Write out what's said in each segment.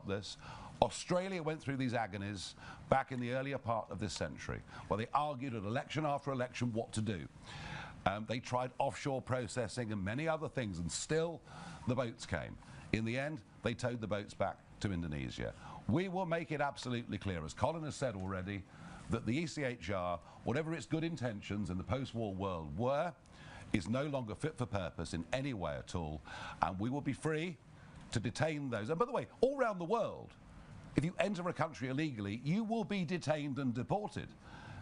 stop this. Australia went through these agonies back in the earlier part of this century, where they argued at election after election what to do. They tried offshore processing and many other things, and still the boats came. In the end, they towed the boats back to Indonesia. We will make it absolutely clear, as Colin has said already, that the ECHR, whatever its good intentions in the post-war world were, is no longer fit for purpose in any way at all, and we will be free to detain those. And by the way, all around the world, if you enter a country illegally, you will be detained and deported.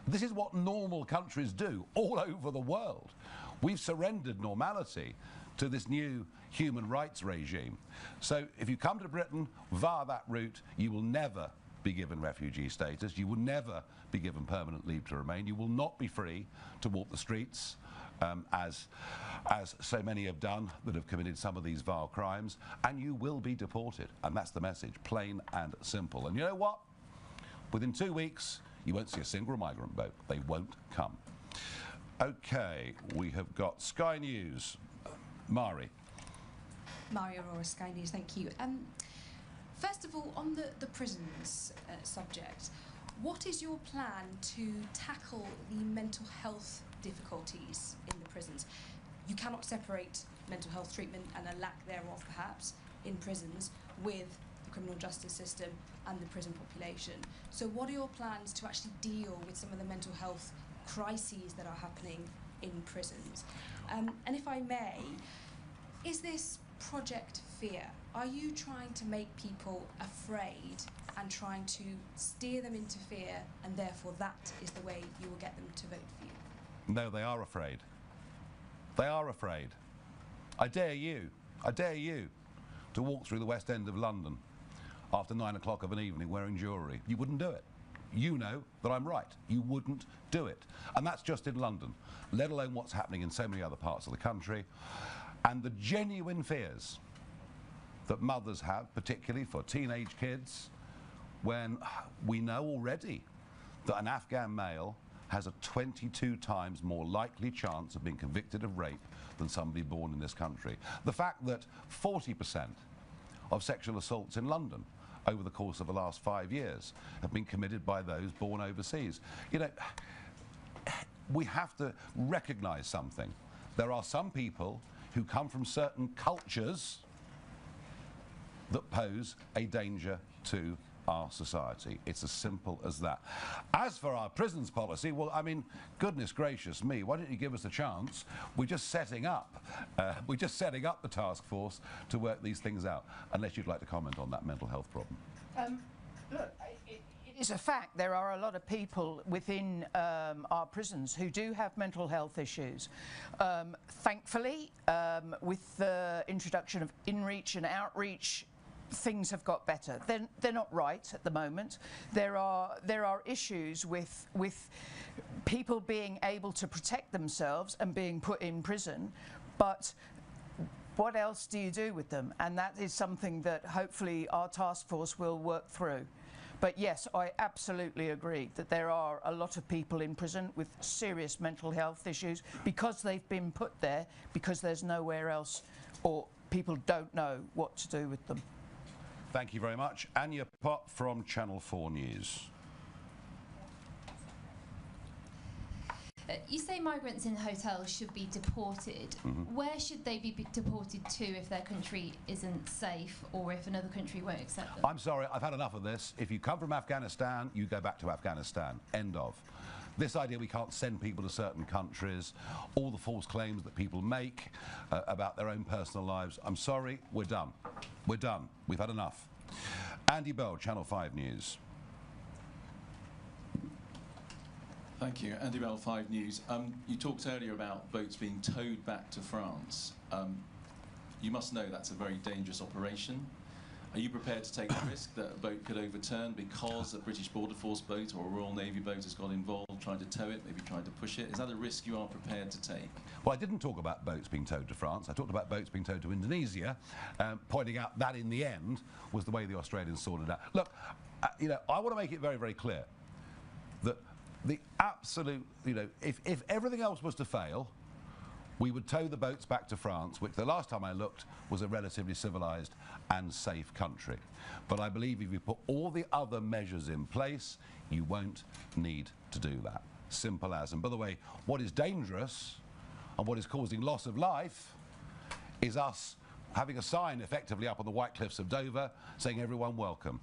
This is what normal countries do all over the world. We've surrendered normality to this new human rights regime. So if you come to Britain via that route, you will never be given refugee status. You will never be given permanent leave to remain. You will not be free to walk the streets, as so many have done that have committed some of these vile crimes, and you will be deported. And that's the message, plain and simple. And you know what? Within 2 weeks, you won't see a single migrant boat. They won't come. Okay, we have got Sky News. Mari. Mari Aurora, Sky News, thank you. First of all, on the prisons subject, what is your plan to tackle the mental health difficulties in the prisons? You cannot separate mental health treatment and a lack thereof, perhaps, in prisons with the criminal justice system and the prison population. So what are your plans to actually deal with some of the mental health crises that are happening in prisons? And if I may, is this Project Fear? Are you trying to make people afraid and trying to steer them into fear, and therefore that is the way you will get them to vote for you? No, they are afraid. They are afraid. I dare you to walk through the West End of London after 9 o'clock of an evening wearing jewellery. You wouldn't do it. You know that I'm right. You wouldn't do it. And that's just in London, let alone what's happening in so many other parts of the country. And the genuine fears that mothers have, particularly for teenage kids, when we know already that an Afghan male has a 22 times more likely chance of being convicted of rape than somebody born in this country. The fact that 40% of sexual assaults in London over the course of the last 5 years have been committed by those born overseas. You know, we have to recognise something. There are some people who come from certain cultures that pose a danger to our society. It's as simple as that. As for our prisons policy, well, I mean, goodness gracious me, why don't you give us a chance? We're just setting up the task force to work these things out, unless you'd like to comment on that mental health problem. Look, it is a fact there are a lot of people within our prisons who do have mental health issues. Thankfully, with the introduction of in-reach and outreach, things have got better. They're not right at the moment. There are issues with people being able to protect themselves and being put in prison, but what else do you do with them? And that is something that hopefully our task force will work through. But yes, I absolutely agree that there are a lot of people in prison with serious mental health issues because they've been put there because there's nowhere else, or people don't know what to do with them. Thank you very much. Anya Pott from Channel 4 News. You say migrants in hotels should be deported. Mm-hmm. Where should they be deported to if their country isn't safe, or if another country won't accept them? I'm sorry, I've had enough of this. If you come from Afghanistan, you go back to Afghanistan. End of. This idea we can't send people to certain countries, all the false claims that people make about their own personal lives. I'm sorry, we're done. We're done. We've had enough. Andy Bell, Channel 5 News. Thank you. Andy Bell, 5 News. You talked earlier about boats being towed back to France. You must know that's a very dangerous operation. Are you prepared to take the risk that a boat could overturn because a British Border Force boat or a Royal Navy boat has got involved, trying to tow it, maybe trying to push it? Is that a risk you are prepared to take? Well, I didn't talk about boats being towed to France. I talked about boats being towed to Indonesia, pointing out that in the end was the way the Australians sorted it out. Look, you know, I want to make it very, very clear that the absolute, you know, if everything else was to fail, we would tow the boats back to France, which the last time I looked was a relatively civilized and safe country. But I believe if you put all the other measures in place, you won't need to do that. Simple as. And by the way, what is dangerous and what is causing loss of life is us having a sign effectively up on the White Cliffs of Dover saying everyone welcome.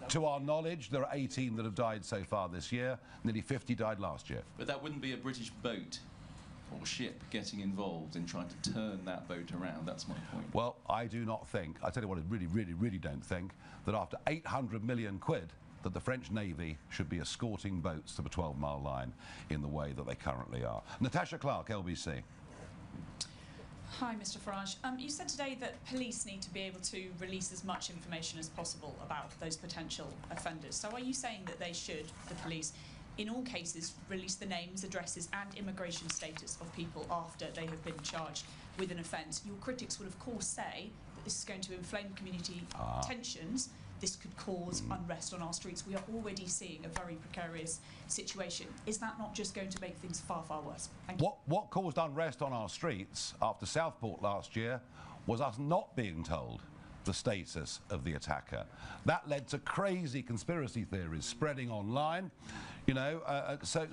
To our knowledge, there are 18 that have died so far this year. Nearly 50 died last year. But that wouldn't be a British boat or ship getting involved in trying to turn that boat around. That's my point. Well, I do not think, I tell you what, I really don't think that after 800 million quid that the French Navy should be escorting boats to the 12-mile line in the way that they currently are. Natasha Clark, LBC. Hi, Mr. Farage. You said today that police need to be able to release as much information as possible about those potential offenders. So are you saying that they should, the police, in all cases, release the names, addresses and immigration status of people after they have been charged with an offence? Your critics will, of course, say that this is going to inflame community tensions. This could cause unrest on our streets. We are already seeing a very precarious situation. Is that not just going to make things far, far worse? Thank you. What caused unrest on our streets after Southport last year was us not being told the status of the attacker. That led to crazy conspiracy theories spreading online. You know, so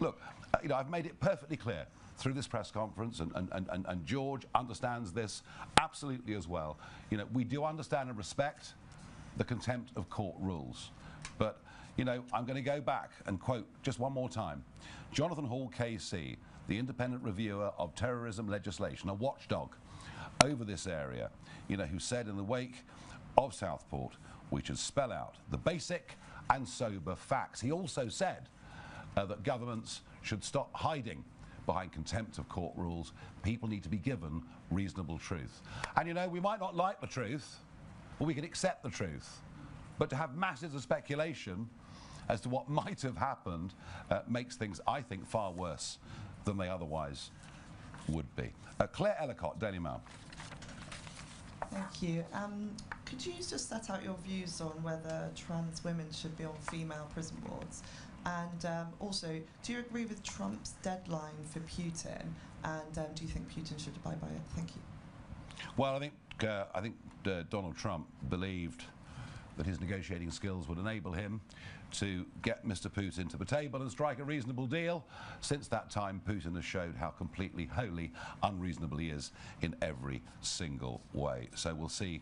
look, you know, I've made it perfectly clear through this press conference, and George understands this absolutely as well. You know, we do understand and respect the contempt of court rules. But, you know, I'm going to go back and quote just one more time. Jonathan Hall, KC, the independent reviewer of terrorism legislation, a watchdog over this area, you know, who said in the wake of Southport, we should spell out the basic and sober facts. He also said that governments should stop hiding behind contempt of court rules. People need to be given reasonable truth. And, you know, we might not like the truth, or we can accept the truth. But to have masses of speculation as to what might have happened makes things, I think, far worse than they otherwise would be. Claire Ellicott, Daily Mail. Thank you. Could you just set out your views on whether trans women should be on female prison wards? And also, do you agree with Trump's deadline for Putin? And do you think Putin should abide by it? Thank you. Well, I think Donald Trump believed that his negotiating skills would enable him to get Mr. Putin to the table and strike a reasonable deal. Since that time, Putin has showed how completely, wholly unreasonable he is in every single way. So we'll see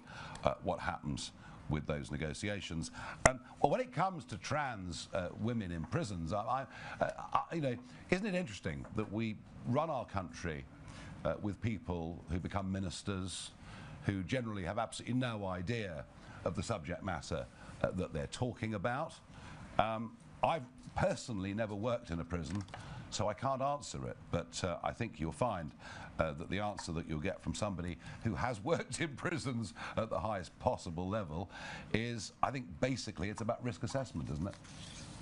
what happens with those negotiations. Well, when it comes to trans women in prisons, you know, isn't it interesting that we run our country with people who become ministers, who generally have absolutely no idea of the subject matter that they're talking about. I've personally never worked in a prison, so I can't answer it, but I think you'll find that the answer that you'll get from somebody who has worked in prisons at the highest possible level is, I think basically it's about risk assessment, isn't it?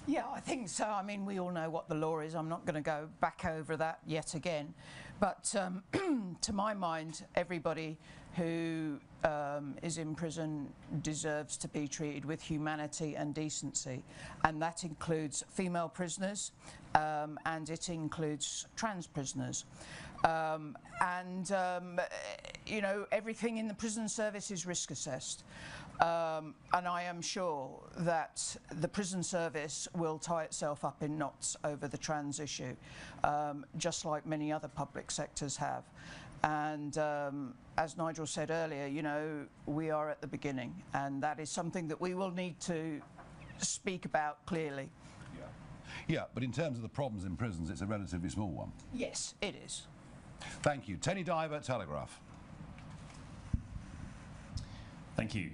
Yeah, I think so. I mean, we all know what the law is. I'm not going to go back over that yet again. But to my mind, everybody who is in prison deserves to be treated with humanity and decency. And that includes female prisoners and it includes trans prisoners. You know, everything in the prison service is risk assessed. And I am sure that the prison service will tie itself up in knots over the trans issue, just like many other public sectors have. And as Nigel said earlier, you know, we are at the beginning, and that is something that we will need to speak about clearly. Yeah, but in terms of the problems in prisons, it's a relatively small one. Yes, it is. Thank you. Tony Diver, Telegraph. Thank you.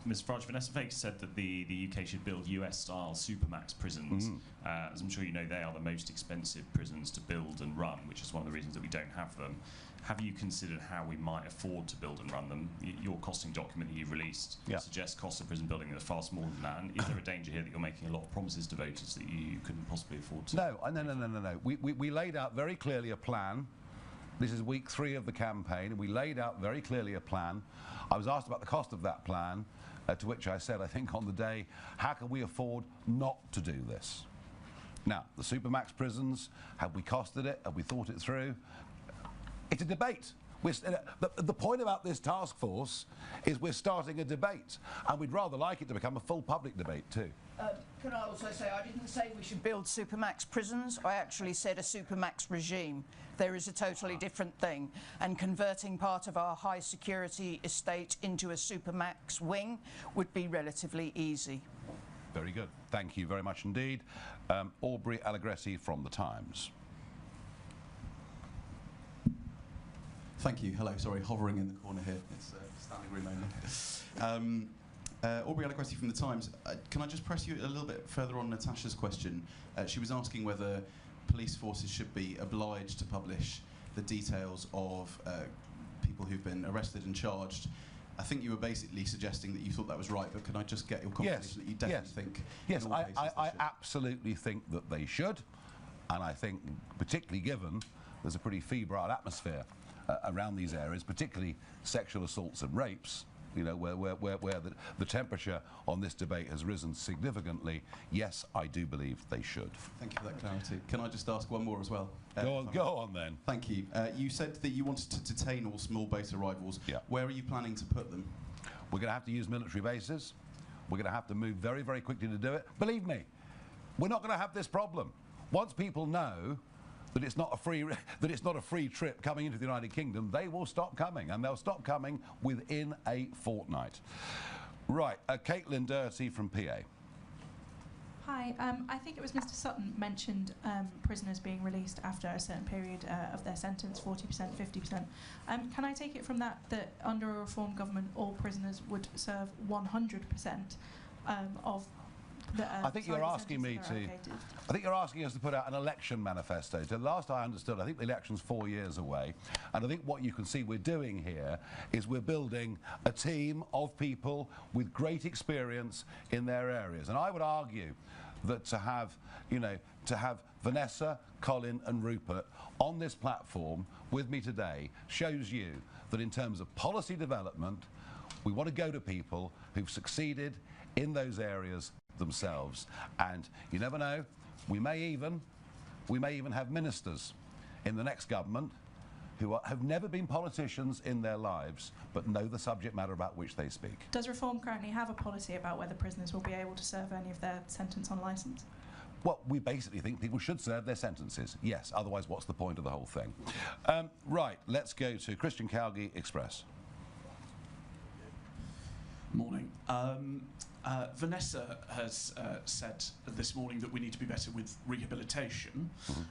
Ms. Farage, Vanessa Fakes said that the UK should build US-style supermax prisons. As I'm sure you know, they are the most expensive prisons to build and run, which is one of the reasons that we don't have them. Have you considered how we might afford to build and run them? Your costing document that you've released suggests costs of prison building are far smaller than that. And is there a danger here that you're making a lot of promises to voters that you couldn't possibly afford to? No. We laid out very clearly a plan. This is week 3 of the campaign, and we laid out very clearly a plan. I was asked about the cost of that plan, to which I said, I think on the day, how can we afford not to do this? Now, the Supermax prisons, have we costed it? Have we thought it through? It's a debate. The point about this task force is we're starting a debate, and we'd rather like it to become a full public debate too. Can I also say, I didn't say we should build Supermax prisons, I actually said a Supermax regime. There is a totally different thing, and converting part of our high security estate into a Supermax wing would be relatively easy. Very good. Thank you very much indeed. Aubrey Allegretti from The Times. Thank you. Hello. Sorry, hovering in the corner here. It's standing room only. Aubrey Allegretti from The Times. Can I just press you a little bit further on Natasha's question? She was asking whether police forces should be obliged to publish the details of people who've been arrested and charged. I think you were basically suggesting that you thought that was right, but can I just get your confirmation that you definitely think Yes, in all cases they I should? absolutely think that they should, and I think particularly given there's a pretty febrile atmosphere around these areas, particularly sexual assaults and rapes, you know, where the temperature on this debate has risen significantly. Yes, I do believe they should. Thank you for that clarity. Can I just ask one more as well? Go on then. Thank you. You said that you wanted to detain all small boat arrivals. Yeah. Where are you planning to put them? We're going to have to use military bases. We're going to have to move very, very quickly to do it. Believe me, we're not going to have this problem. Once people know that it's not a free trip coming into the United Kingdom, they will stop coming, and they'll stop coming within a fortnight. Right, Caitlin Doherty from PA. Hi, I think it was Mr. Sutton mentioned prisoners being released after a certain period of their sentence, 40%, 50%. Can I take it from that under a reform government, all prisoners would serve 100% of I think you're asking me to. I think you're asking us to put out an election manifesto. So last I understood, I think the election's 4 years away, and I think what you can see we're doing here is we're building a team of people with great experience in their areas. And I would argue that to have Vanessa, Colin, and Rupert on this platform with me today shows you that in terms of policy development, we want to go to people who've succeeded in those areas themselves, and you never know, we may even have ministers in the next government who have never been politicians in their lives but know the subject matter about which they speak. Does Reform currently have a policy about whether prisoners will be able to serve any of their sentence on licence? Well, we basically think people should serve their sentences, yes, otherwise what's the point of the whole thing? Right, let's go to Christian Calgie, Express. Morning. Vanessa has said this morning that we need to be better with rehabilitation,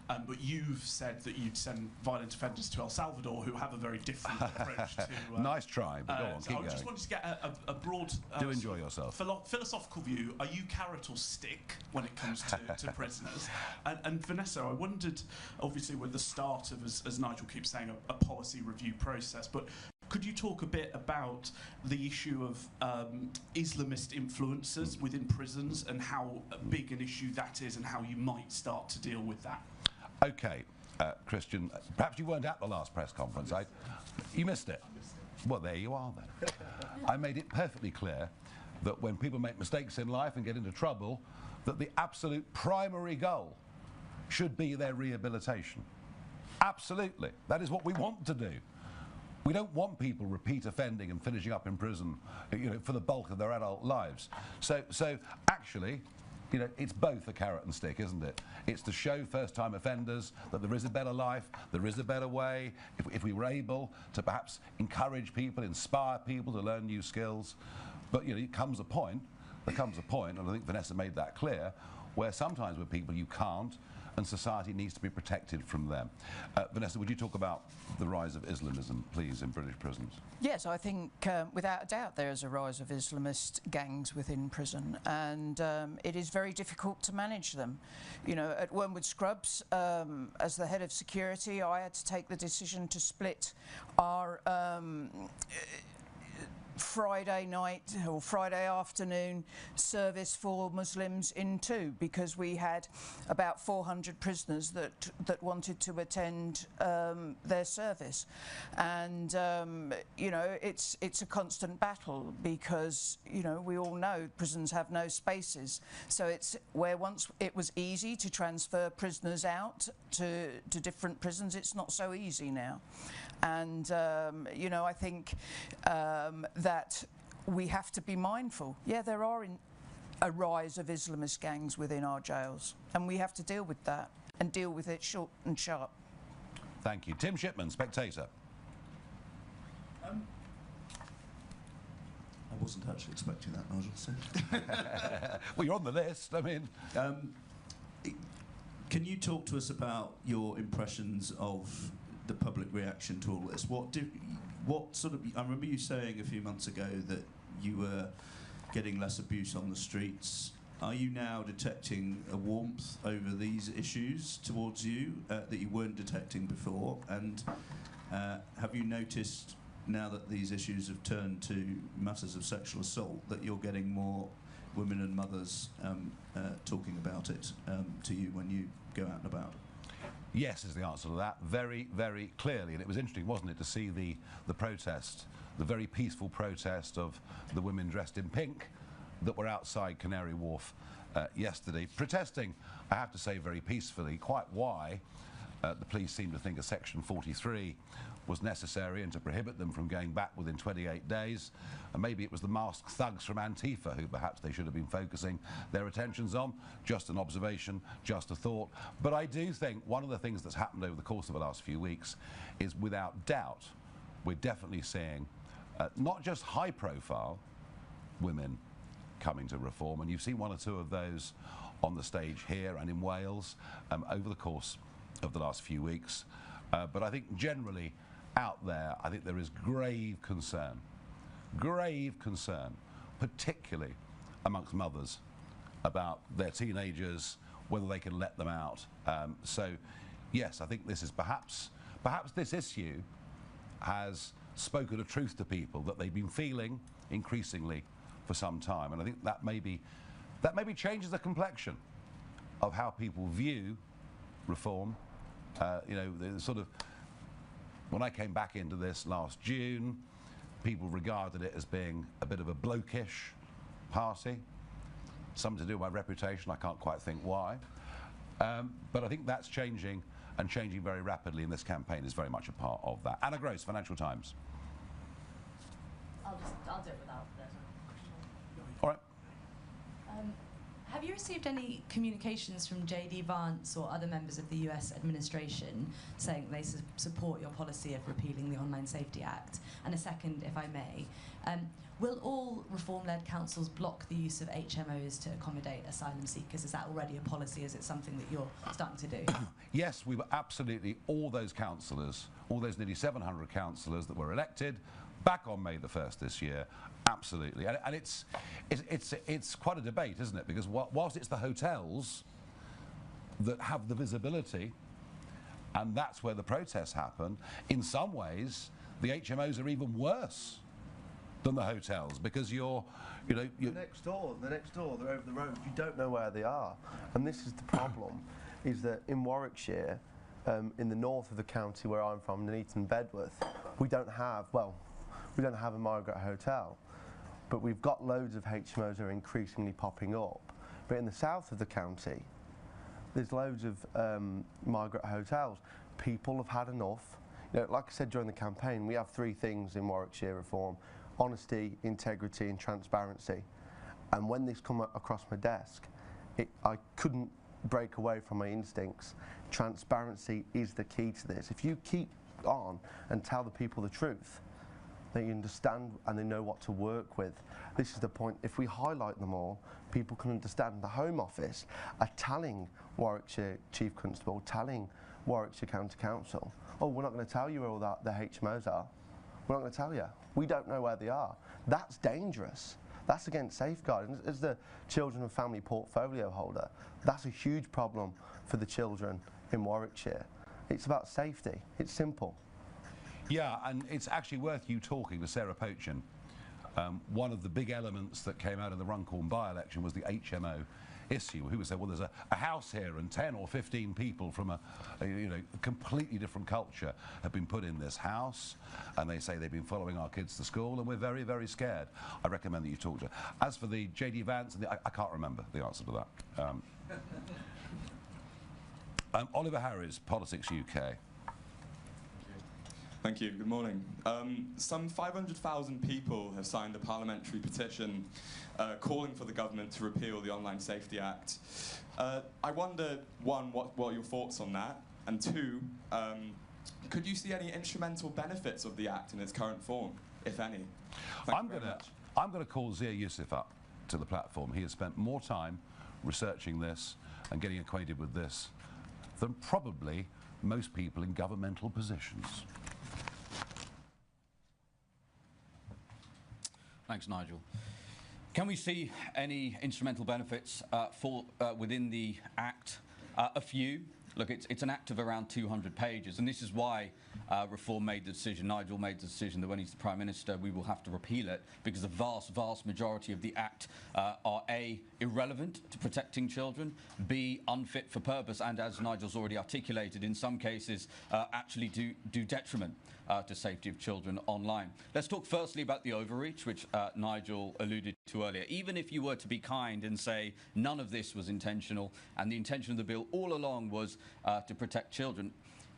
but you've said that you'd send violent offenders to El Salvador who have a very different approach to... nice try, but go on, keep I going. just wanted to get a broad... Do enjoy yourself. Philosophical view. Are you carrot or stick when it comes to prisoners? And Vanessa, I wondered, obviously we're at the start of, as Nigel keeps saying, a policy review process, but could you talk a bit about the issue of Islamist influences within prisons and how big an issue that is and how you might start to deal with that? Okay, Christian, perhaps you weren't at the last press conference. You missed it. Well, there you are then. I made it perfectly clear that when people make mistakes in life and get into trouble, that the absolute primary goal should be their rehabilitation. Absolutely. That is what we want to do. We don't want people repeat offending and finishing up in prison, you know, for the bulk of their adult lives. So actually, you know, it's both a carrot and stick, isn't it? It's to show first-time offenders that there is a better life, there is a better way. If we were able to perhaps encourage people, inspire people to learn new skills. But, you know, there comes a point, and I think Vanessa made that clear, where sometimes with people you can't, and society needs to be protected from them. Vanessa, would you talk about the rise of Islamism, please, in British prisons? Yes, I think without a doubt there is a rise of Islamist gangs within prison, and it is very difficult to manage them. You know, at Wormwood Scrubs, as the head of security, I had to take the decision to split our Friday night or Friday afternoon service for Muslims in too, because we had about 400 prisoners that wanted to attend their service, and you know, it's a constant battle, because you know, we all know prisons have no spaces, so it's where once it was easy to transfer prisoners out to different prisons, it's not so easy now. And you know, I think that we have to be mindful. Yeah, there are a rise of Islamist gangs within our jails, and we have to deal with that, and deal with it short and sharp. Thank you. Tim Shipman, Spectator. I wasn't actually expecting that, Nigel. So. Well, you're on the list. I mean, can you talk to us about your impressions of the public reaction to all this? What sort of? I remember you saying a few months ago that you were getting less abuse on the streets. Are you now detecting a warmth over these issues towards you that you weren't detecting before? And have you noticed, now that these issues have turned to matters of sexual assault, that you're getting more women and mothers talking about it to you when you go out and about? yes is the answer to that, very, very clearly. And it was interesting, wasn't it, to see the protest, the very peaceful protest of the women dressed in pink that were outside Canary Wharf yesterday, protesting, I have to say, very peacefully, quite why the police seemed to think a Section 43 was necessary and to prohibit them from going back within 28 days. And maybe it was the masked thugs from Antifa who perhaps they should have been focusing their attentions on. Just an observation, just a thought. But I do think one of the things that's happened over the course of the last few weeks is, without doubt, we're definitely seeing not just high-profile women coming to reform, and you've seen one or two of those on the stage here and in Wales over the course of the last few weeks. But I think generally out there, I think there is grave concern, particularly amongst mothers, about their teenagers, whether they can let them out. So yes, I think this is perhaps this issue has spoken a truth to people that they've been feeling increasingly for some time, and I think that maybe changes the complexion of how people view reform. You know, the sort of, when I came back into this last June, people regarded it as being a bit of a blokish party. Something to do with my reputation, I can't quite think why. But I think that's changing, and changing very rapidly, and this campaign is very much a part of that. Anna Gross, Financial Times. I'll do it without this. All right. Have you received any communications from J.D. Vance or other members of the US administration saying they support your policy of repealing the Online Safety Act? And a second, if I may, will all reform-led councils block the use of HMOs to accommodate asylum seekers? Is that already a policy? Is it something that you're starting to do? Yes, we were absolutely, all those councillors, all those nearly 700 councillors that were elected back on May the 1st this year, absolutely. And it's quite a debate, isn't it? Because whilst it's the hotels that have the visibility, and that's where the protests happen, in some ways the HMOs are even worse than the hotels, because you're next door, they're over the road, you don't know where they are. And this is the problem, is that in Warwickshire, in the north of the county where I'm from, Nuneaton, Bedworth, we don't have a Margaret Hotel, but we've got loads of HMOs that are increasingly popping up. But in the south of the county, there's loads of Margaret Hotels. People have had enough. You know, like I said during the campaign, we have three things in Warwickshire reform: honesty, integrity and transparency. And when this come across my desk, I couldn't break away from my instincts. Transparency is the key to this. If you keep on and tell the people the truth, they understand and they know what to work with. This is the point. If we highlight them all, people can understand. The Home Office are telling Warwickshire Chief Constable, telling Warwickshire County Council, oh, we're not going to tell you where all the HMOs are. We're not going to tell you. We don't know where they are. That's dangerous. That's against safeguarding. As the Children and Family Portfolio holder, that's a huge problem for the children in Warwickshire. It's about safety. It's simple. Yeah, and it's actually worth you talking to Sarah Pochin one of the big elements that came out of the Runcorn by-election was the HMO issue. Who would say, well, there's a house here and 10 or 15 people from a completely different culture have been put in this house, and they say they've been following our kids to school, and we're very, very scared. I recommend that you talk to. As for the JD Vance, and I can't remember the answer to that. Oliver Harris, Politics UK. Thank you. Good morning. Some 500,000 people have signed a parliamentary petition calling for the government to repeal the Online Safety Act. I wonder, one, what are your thoughts on that? And two, could you see any instrumental benefits of the Act in its current form, if any? I'm going to call Zia Yusuf up to the platform. He has spent more time researching this and getting acquainted with this than probably most people in governmental positions. Thanks, Nigel. Can we see any instrumental benefits within the Act? A few. Look, it's an Act of around 200 pages, and this is why Reform made the decision, Nigel made the decision that when he's the Prime Minister, we will have to repeal it, because the vast, vast majority of the Act are A, irrelevant to protecting children, B, unfit for purpose, and as Nigel's already articulated, in some cases actually do detriment to safety of children online. Let's talk firstly about the overreach, which Nigel alluded to earlier. Even if you were to be kind and say none of this was intentional, and the intention of the bill all along was to protect children,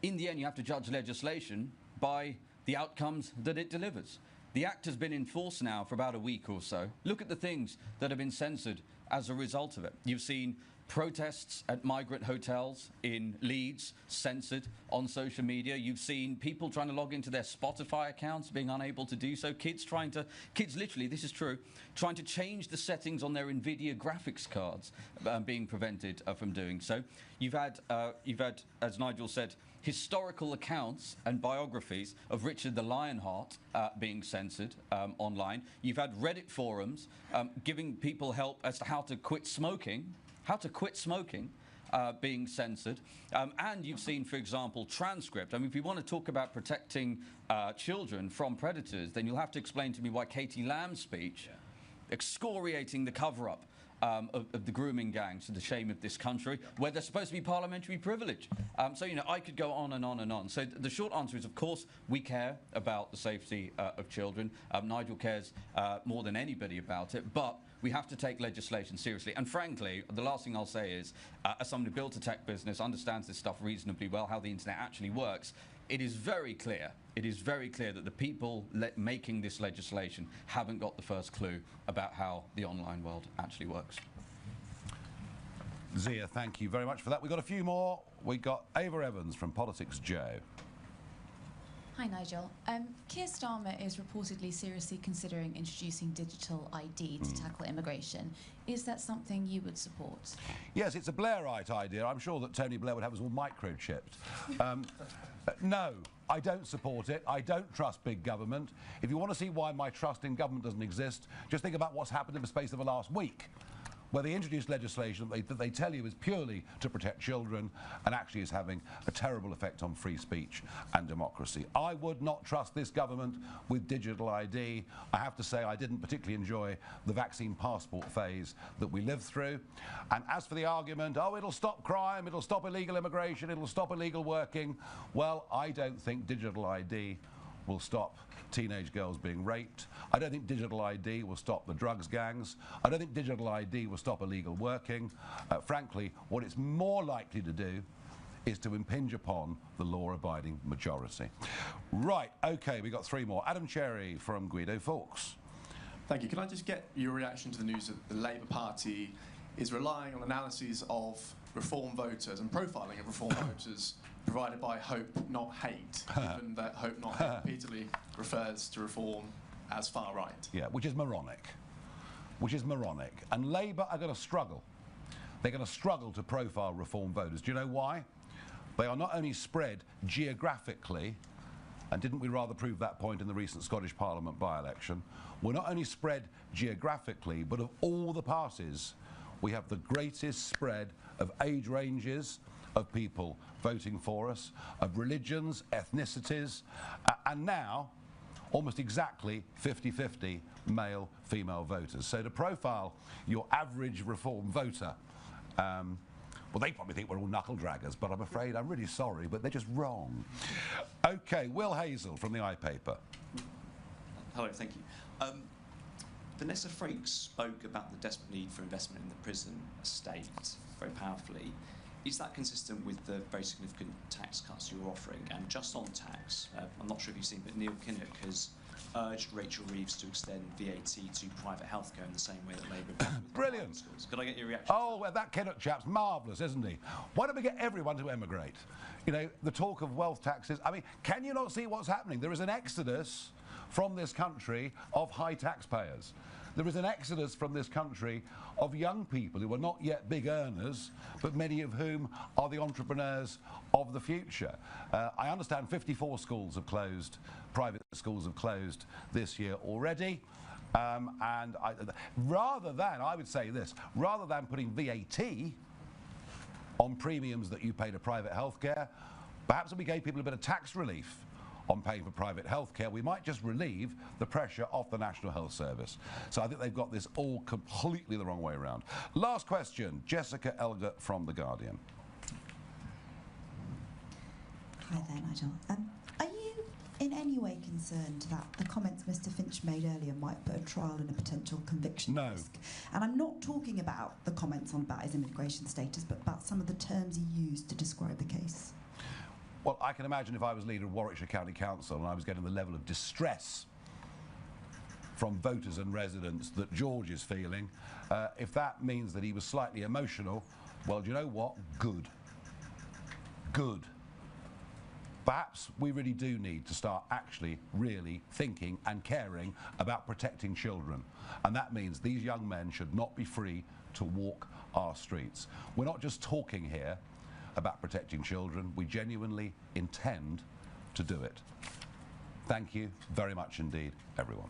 in the end you have to judge legislation by the outcomes that it delivers. The Act has been in force now for about a week or so. Look at the things that have been censored as a result of it. You've seen protests at migrant hotels in Leeds censored on social media. You've seen people trying to log into their Spotify accounts being unable to do so. Kids literally, this is true, trying to change the settings on their NVIDIA graphics cards being prevented from doing so. You've had, as Nigel said, historical accounts and biographies of Richard the Lionheart being censored online. You've had Reddit forums giving people help as to how to quit smoking, being censored. And you've seen, for example, transcript. I mean, if you want to talk about protecting children from predators, then you'll have to explain to me why Katie Lamb's speech, excoriating the cover-up of the grooming gangs to the shame of this country, where there's supposed to be parliamentary privilege. So, you know, I could go on and on and on. So the short answer is, of course, we care about the safety of children. Nigel cares more than anybody about it, but we have to take legislation seriously. And frankly, the last thing I'll say is, as someone who built a tech business, understands this stuff reasonably well, how the internet actually works, it is very clear that the people making this legislation haven't got the first clue about how the online world actually works. Zia, thank you very much for that. We've got a few more. We've got Ava Evans from Politics Joe. Hi, Nigel. Keir Starmer is reportedly seriously considering introducing digital ID to tackle immigration. Is that something you would support? Yes, it's a Blairite idea. I'm sure that Tony Blair would have us all microchipped. No, I don't support it. I don't trust big government. If you want to see why my trust in government doesn't exist, just think about what's happened in the space of the last week, where they introduced legislation that they tell you is purely to protect children and actually is having a terrible effect on free speech and democracy. I would not trust this government with digital ID. I have to say I didn't particularly enjoy the vaccine passport phase that we lived through. And as for the argument, oh, it'll stop crime, it'll stop illegal immigration, it'll stop illegal working, well, I don't think digital ID will stop teenage girls being raped. I don't think digital ID will stop the drugs gangs. I don't think digital ID will stop illegal working. Frankly, what it's more likely to do is to impinge upon the law-abiding majority. Right, okay, we've got three more. Adam Cherry from Guido Fawkes. Thank you. Can I just get your reaction to the news that the Labour Party is relying on analyses of reform voters and profiling of reform voters provided by Hope Not Hate, given that Hope Not Hate repeatedly refers to reform as far right? Yeah, which is moronic. And Labour are going to struggle. They're going to struggle to profile reform voters. Do you know why? They are not only spread geographically, and didn't we rather prove that point in the recent Scottish Parliament by-election, we're not only spread geographically, but of all the parties, we have the greatest spread of age ranges, of people voting for us, of religions, ethnicities, and now almost exactly 50-50 male-female voters. So to profile your average Reform voter, well, they probably think we're all knuckle-draggers, but I'm afraid, I'm really sorry, but they're just wrong. OK, Will Hazel from the iPaper. Hello, thank you. Vanessa Frakes spoke about the desperate need for investment in the prison estate very powerfully. Is that consistent with the very significant tax cuts you're offering? And just on tax, I'm not sure if you've seen, but Neil Kinnock has urged Rachel Reeves to extend VAT to private healthcare in the same way that Labour did with Brilliant. schools. Could I get your reaction? Oh, well, that Kinnock chap's marvellous, isn't he? Why don't we get everyone to emigrate? You know, the talk of wealth taxes. I mean, can you not see what's happening? There is an exodus from this country of high taxpayers. There is an exodus from this country of young people who are not yet big earners, but many of whom are the entrepreneurs of the future. I understand 54 schools have closed, private schools have closed this year already. Rather than, I would say this, rather than putting VAT on premiums that you pay to private healthcare, perhaps if we gave people a bit of tax relief on paying for private healthcare, we might just relieve the pressure off the National Health Service. So I think they've got this all completely the wrong way around. Last question, Jessica Elger from The Guardian. Hi there, Nigel. Are you in any way concerned that the comments Mr. Finch made earlier might put a trial and a potential conviction at risk? And I'm not talking about the comments on about his immigration status, but about some of the terms he used to describe the case. Well, I can imagine if I was leader of Warwickshire County Council and I was getting the level of distress from voters and residents that George is feeling, if that means that he was slightly emotional, well, do you know what? Good. Good. Perhaps we really do need to start actually really thinking and caring about protecting children. And that means these young men should not be free to walk our streets. We're not just talking here about protecting children, we genuinely intend to do it. Thank you very much indeed, everyone.